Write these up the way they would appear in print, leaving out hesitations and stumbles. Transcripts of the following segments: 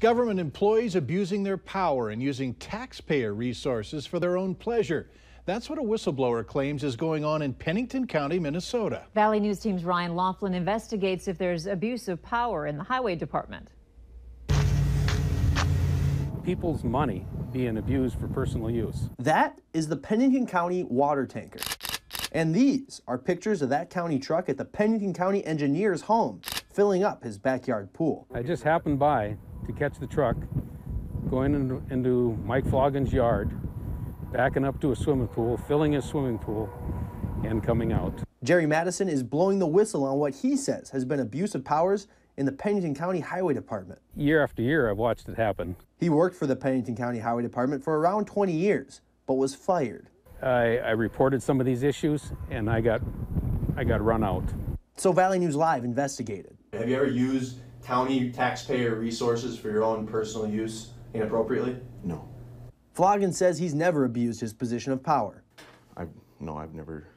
Government employees abusing their power and using taxpayer resources for their own pleasure. That's what a whistleblower claims is going on in Pennington County, Minnesota. Valley News Team's Ryan Laughlin investigates if there's abuse of power in the highway department. People's money being abused for personal use. That is the Pennington County water tanker. And these are pictures of that county truck at the Pennington County engineer's home, filling up his backyard pool. I just happened by to catch the truck going into Mike Floggin's yard, backing up to a swimming pool, filling his swimming pool, and coming out. Jerry Madison is blowing the whistle on what he says has been abuse of powers in the Pennington County Highway Department. Year after year, I've watched it happen. He worked for the Pennington County Highway Department for around 20 years, but was fired. I reported some of these issues, and I got run out. So Valley News Live investigated. Have you ever used county taxpayer resources for your own personal use inappropriately? No. Floggin says he's never abused his position of power. No, I've never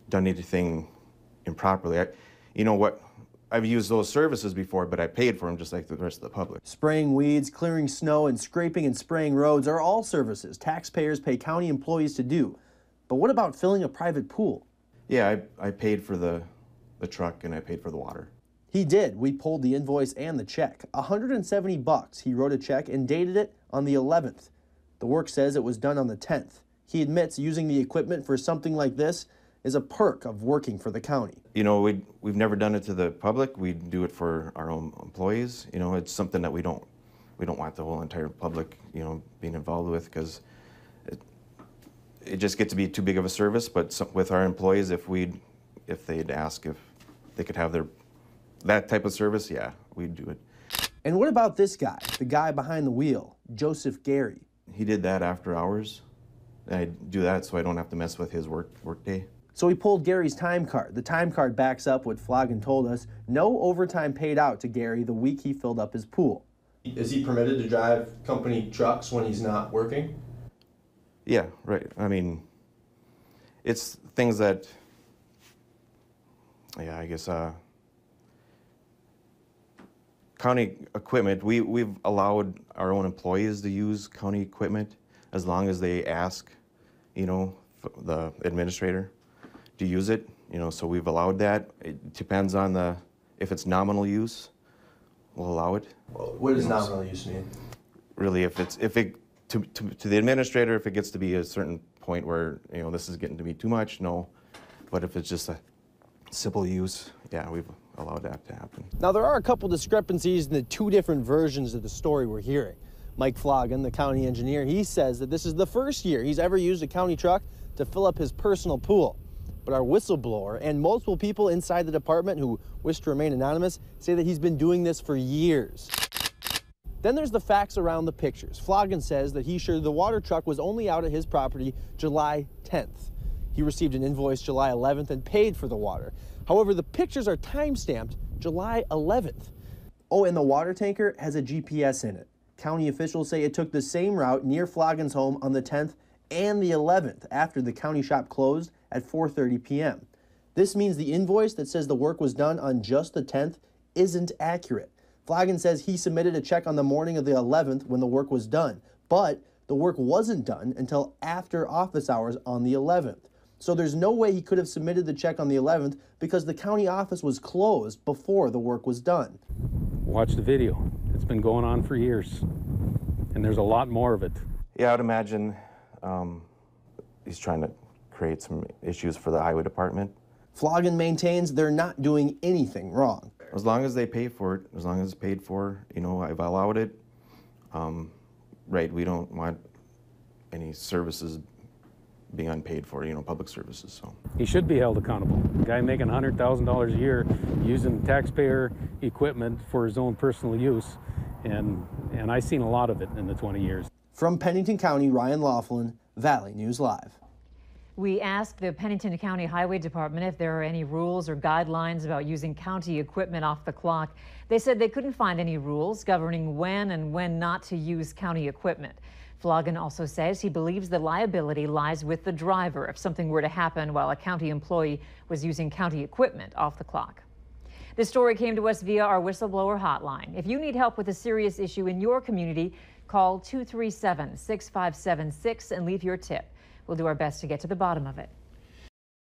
done anything improperly. You know what? I've used those services before, but I paid for them just like the rest of the public. Spraying weeds, clearing snow, and scraping and spraying roads are all services taxpayers pay county employees to do. But what about filling a private pool? Yeah, I paid for the truck and I paid for the water. He did. We pulled the invoice and the check. $170. He wrote a check and dated it on the 11th. The work says it was done on the 10th. He admits using the equipment for something like this is a perk of working for the county. You know, we've never done it to the public. We do it for our own employees. You know, it's something that we don't want the whole entire public, you know, being involved with, because it just gets to be too big of a service. But with our employees, if they'd ask if they could have that type of service, yeah, we'd do it. And what about this guy, the guy behind the wheel, Joseph Gary? He did that after hours. I do that so I don't have to mess with his work day. So we pulled Gary's time card. The time card backs up what Floggin told us. No overtime paid out to Gary the week he filled up his pool. Is he permitted to drive company trucks when he's not working? Yeah, right. I mean, it's things that, yeah, I guess, county equipment, we've allowed our own employees to use county equipment as long as they ask, you know, the administrator to use it, you know, so we've allowed that. It depends on if it's nominal use, we'll allow it. Well, what does nominal use mean? Really, to the administrator, if it gets to be a certain point where, you know, this is getting to be too much, no. But if it's just a simple use, yeah, we've allowed that to happen. Now, there are a couple discrepancies in the two different versions of the story we're hearing. Mike Floggin, the county engineer, he says that this is the first year he's ever used a county truck to fill up his personal pool. But our whistleblower and multiple people inside the department who wish to remain anonymous say that he's been doing this for years. Then there's the facts around the pictures. Floggin says that he's sure the water truck was only out at his property July 10th. He received an invoice July 11th and paid for the water. However, the pictures are time-stamped July 11th. Oh, and the water tanker has a GPS in it. County officials say it took the same route near Floggin's home on the 10th and the 11th after the county shop closed at 4:30 p.m. This means the invoice that says the work was done on just the 10th isn't accurate. Floggin says he submitted a check on the morning of the 11th when the work was done, but the work wasn't done until after office hours on the 11th. So there's no way he could have submitted the check on the 11th because the county office was closed before the work was done. Watch the video. It's been going on for years, and there's a lot more of it. Yeah, I'd imagine he's trying to create some issues for the highway department. Floggin maintains they're not doing anything wrong. As long as they pay for it, as long as it's paid for, you know, I've allowed it. Right, we don't want any services being unpaid for, you know, public services, so. He should be held accountable. The guy making $100,000 a year using taxpayer equipment for his own personal use, and I've seen a lot of it in the 20 years. From Pennington County, Ryan Laughlin, Valley News Live. We asked the Pennington County Highway Department if there are any rules or guidelines about using county equipment off the clock. They said they couldn't find any rules governing when and when not to use county equipment. Floggin also says he believes the liability lies with the driver if something were to happen while a county employee was using county equipment off the clock. This story came to us via our whistleblower hotline. If you need help with a serious issue in your community, call 237-6576 and leave your tip. We'll do our best to get to the bottom of it.